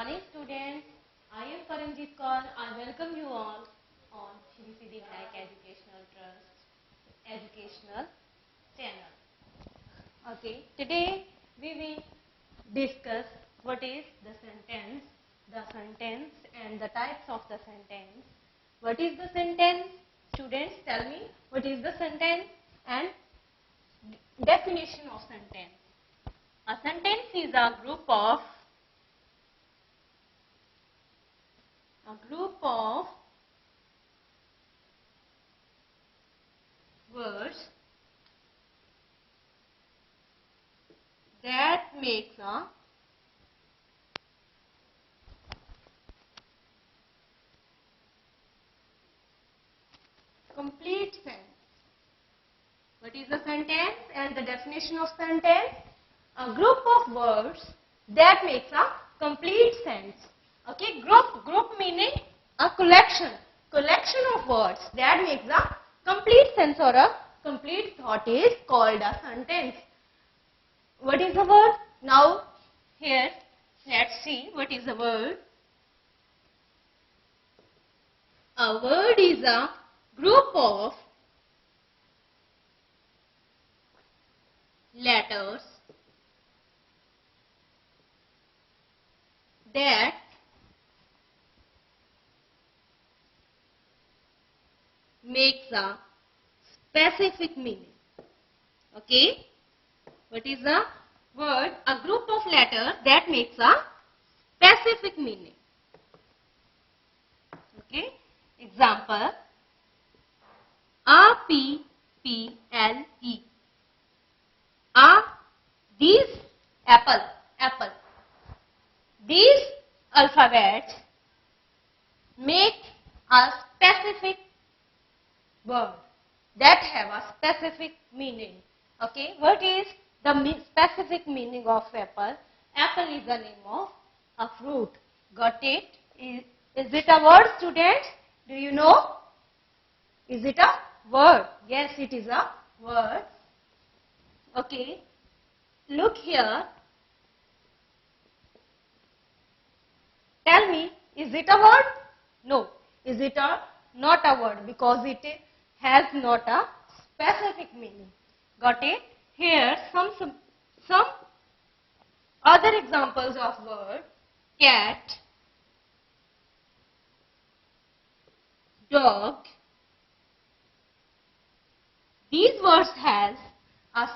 morning, students. I am Paramjit Kaur. I welcome you all on Shri Siddhi Vinayak Educational Trust Educational Channel. Okay, today we will discuss what is the sentence and the types of the sentence. What is the sentence? Students, tell me what is the sentence and definition of sentence. A sentence is a group of words that makes a complete sentence. What is the sentence and the definition of sentence? A group of words that makes a complete sentence. Okay, group meaning a collection of words that makes a complete sentence or a complete thought is called a sentence. What is the word? Now here let's see what is the word. A word is a group of letters that makes a specific meaning. Okay, what is the word? A group of letters that makes a specific meaning. Okay, example: APPLE. These apple. These alphabets make a specific word that have a specific meaning. Okay, what is the specific meaning of apple? Apple is the name of a fruit. Got it? Is it a word, students? Do you know? Is it a word? Yes, it is a word. Okay, look here. Tell me, is it a word? No. Is it not a word? Because it has not a specific meaning. Got it? Here some other examples of word: cat, dog. These words has a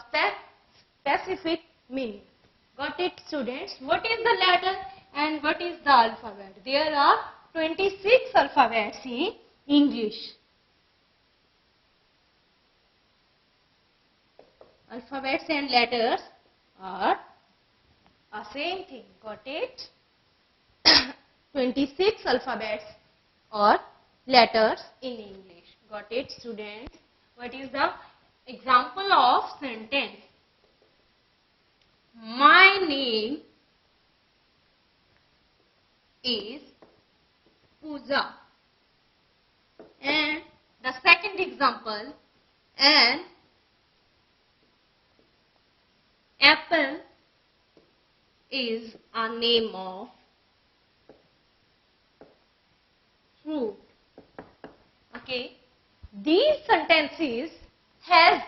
specific meaning. Got it, students? What is the letter and what is the alphabet? There are 26 alphabets in English. Alphabets and letters are a same thing. Got it? 26 alphabets or letters in English. Got it, students? What is the example of sentence? My name is Pooja. And the second example: an apple is a name of fruit. Okay, these sentences has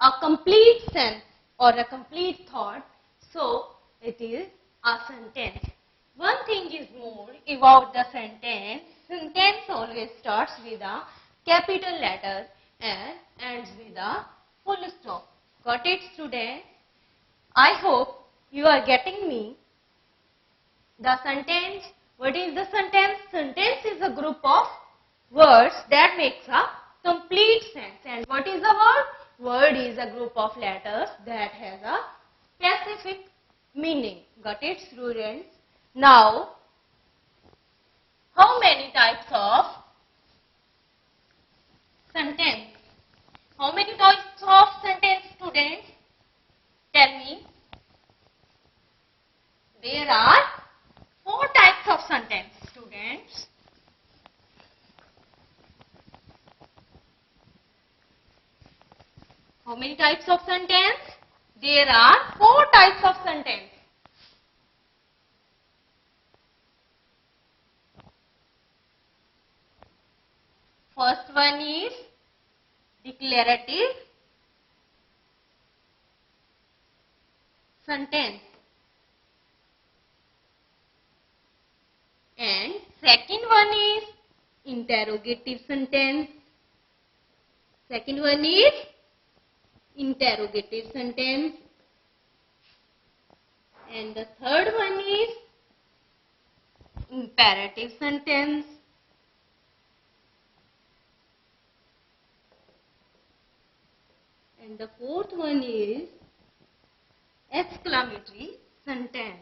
a complete sense or a complete thought, so it is a sentence. One thing is more about the sentence. Sentence always starts with a capital letter and ends with a full stop. Got it, students? I hope you are getting me. The sentence. What is the sentence? Sentence is a group of words that makes a complete sentence. And what is the word? Word is a group of letters that has a specific meaning. Got it, students? Now, how many types of sentence? How many types of sentence, students? Tell me. There are 4 types of sentence, students. How many types of sentence? There are 4 types of sentence. sentence. And second one is interrogative sentence. Second one is interrogative sentence. And the third one is imperative sentence. And the fourth one is exclamatory sentence.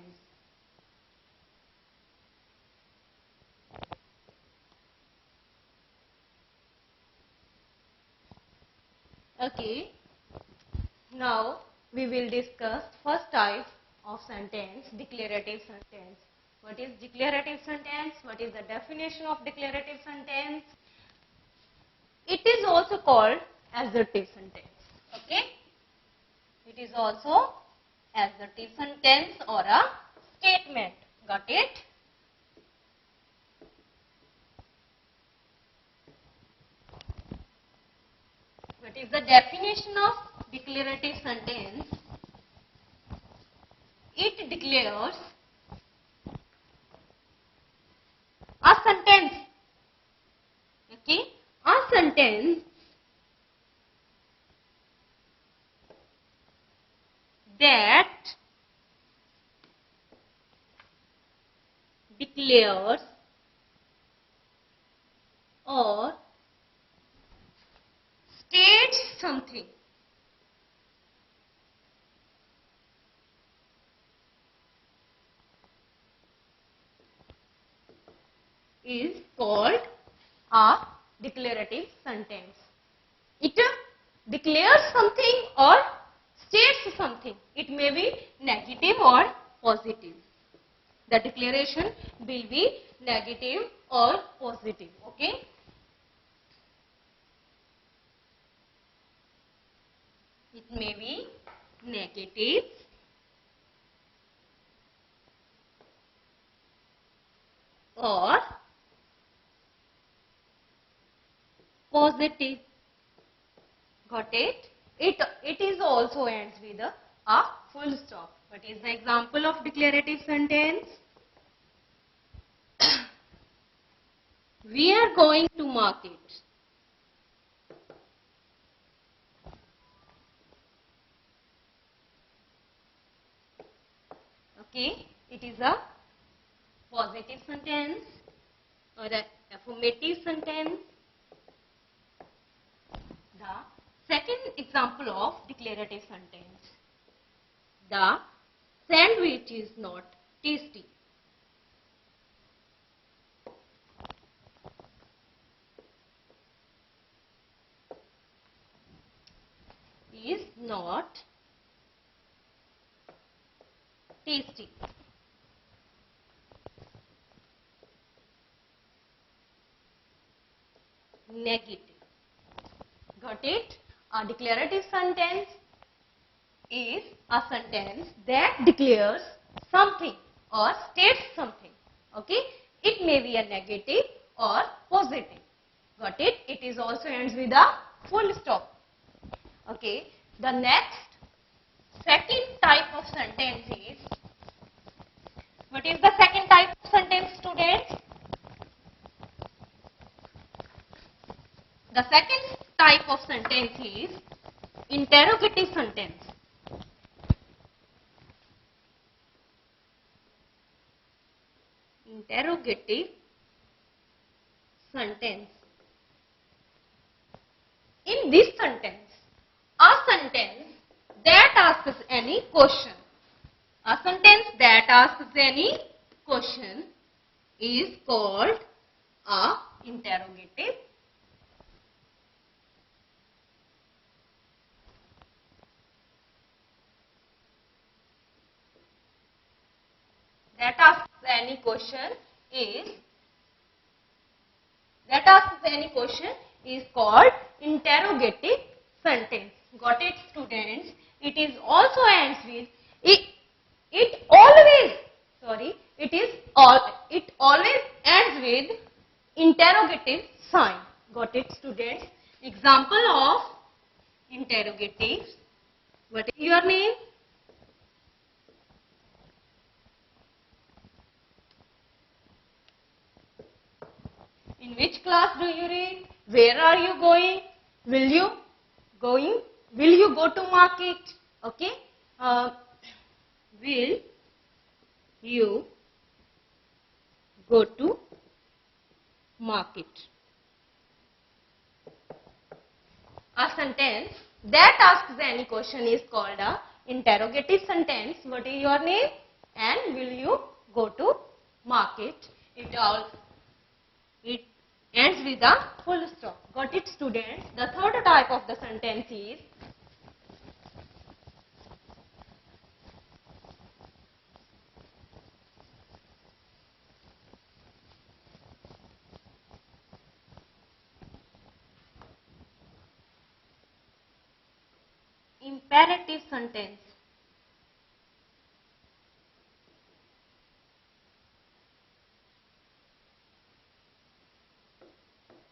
Okay, now we will discuss first type of sentence, declarative sentence. What is declarative sentence? What is the definition of declarative sentence? It is also called assertive sentence. Okay, it is also assertive sentence or a statement. Got it? What is the definition of declarative sentence? It declares a sentence. Okay, a sentence that declares or states something. Is called a declarative sentence. It declares something or states something. It may be negative or positive. The declaration will be negative or positive. Okay. It may be negative or positive. Got it? It is also ends with a full stop. What is the example of declarative sentence? We are going to market. Okay, it is a positive sentence or an affirmative sentence. The second example of declarative sentence. The sandwich is not tasty. Is not tasty. Negative. Got it? A declarative sentence is a sentence that declares something or states something. Okay? It may be a negative or positive. Got it? It is also ends with a full stop. Okay? The next second type of sentence is, what is the second type of sentence, students? The second type of sentence is interrogative sentence. Interrogative sentence. In this sentence, a sentence that asks any question. A sentence that asks any question is called a interrogative. That asks any question is called interrogative sentence. Got it, students? It is also ends with it always ends with interrogative sign. Got it, students? Example of interrogative. What is your name? do you read? Where are you going? Will you going? Will you go to market? Okay. Will you go to market? A sentence that asks any question is called a interrogative sentence. What is your name? And will you go to market? It ends with a full stop. Got it, students? The third type of the sentence is imperative sentence.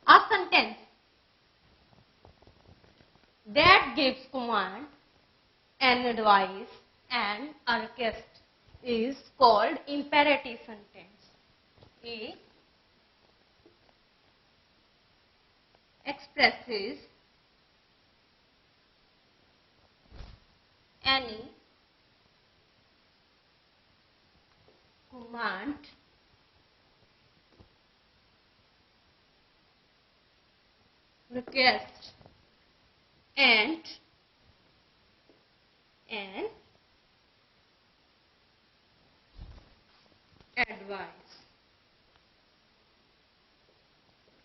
A sentence that gives command, an advice and a request is called imperative sentence. A expresses any command, request and an advice.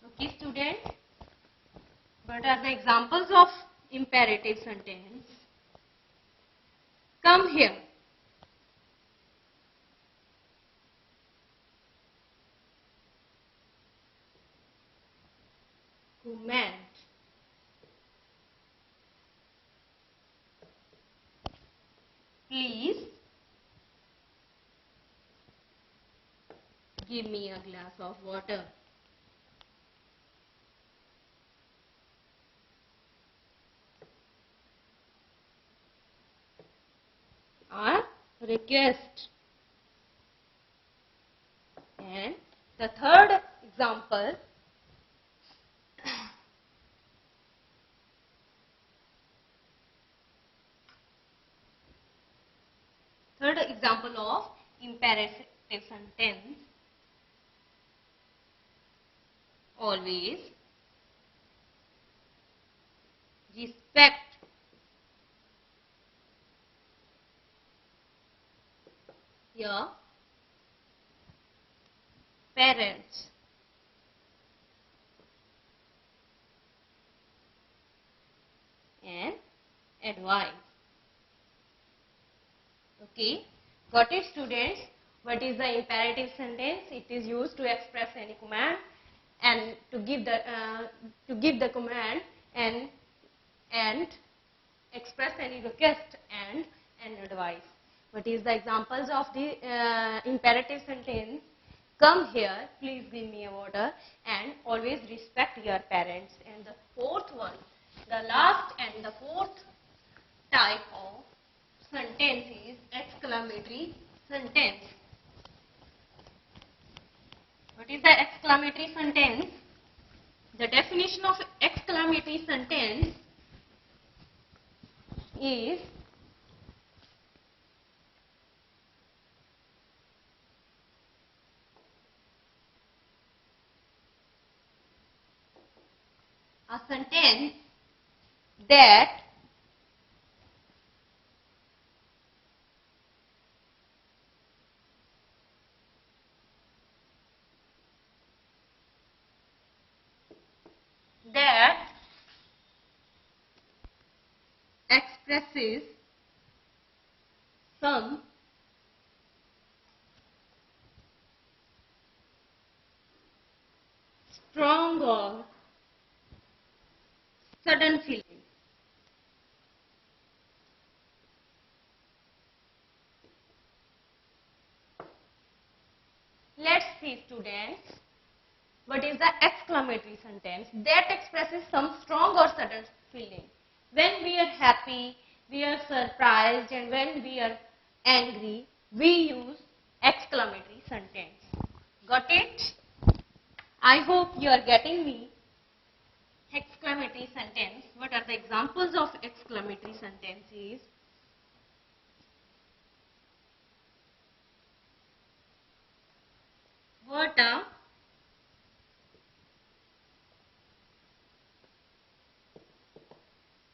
Okay, students, what are the examples of imperative sentence? Come here. Command. Please give me a glass of water. A request. And the third example, of imperative sentence, always respect your parents. And advice. Okay, got it, students? What is the imperative sentence? It is used to express any command and to give the command and express any request and an advice. What is the examples of the imperative sentence? Come here, please give me a water, and always respect your parents. And the fourth one, the last and the fourth type of sentence is exclamatory sentence. What is the exclamatory sentence? The definition of exclamatory sentence is a sentence that expresses some strong or sudden feeling. Let's see, students, what is the exclamatory sentence that expresses some strong or sudden feeling. When we are happy, we are surprised, and when we are angry, we use exclamatory sentence. Got it? I hope you are getting me. exclamatory sentence. What are the examples of exclamatory sentences? What a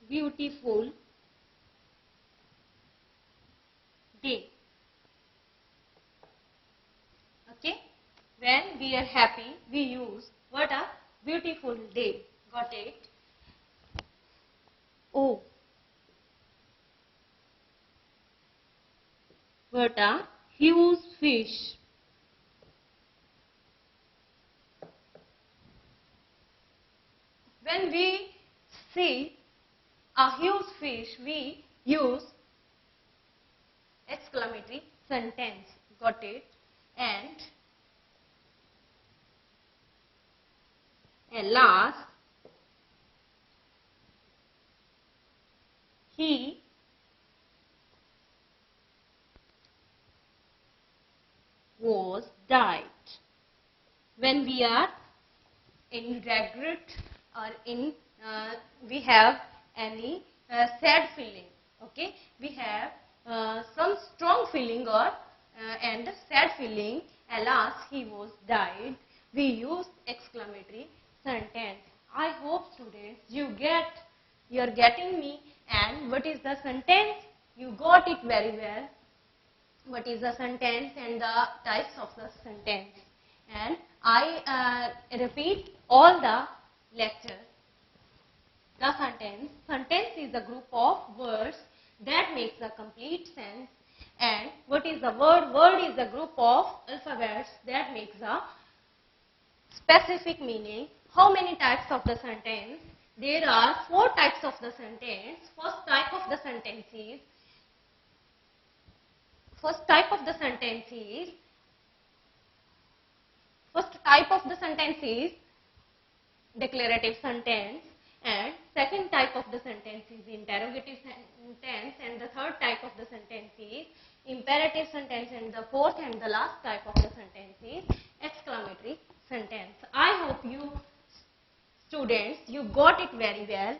beautiful day. Okay, when we are happy, we use what a beautiful day. Got it? Oh, what a huge fish. When we see a huge fish, we use exclamatory sentence. Got it? And alas, he was died. When we are in regret or in we have any sad feeling, okay, we have some strong feeling or and sad feeling, alas he was died, we use exclamatory sentence. I hope students you are getting me. And what is the sentence? You got it very well. What is the sentence and the types of the sentence. And I repeat all the lecture. The sentence is a group of words that makes a complete sense. And what is the word? Word is a group of alphabets that makes a specific meaning. How many types of the sentence? There are 4 types of the sentence. First type of the sentence is declarative sentence, and second type of the sentence is interrogative sentence, and the third type of the sentence is imperative sentence, and the fourth and the last type of the sentence is exclamatory sentence. I hope you students, you got it very well.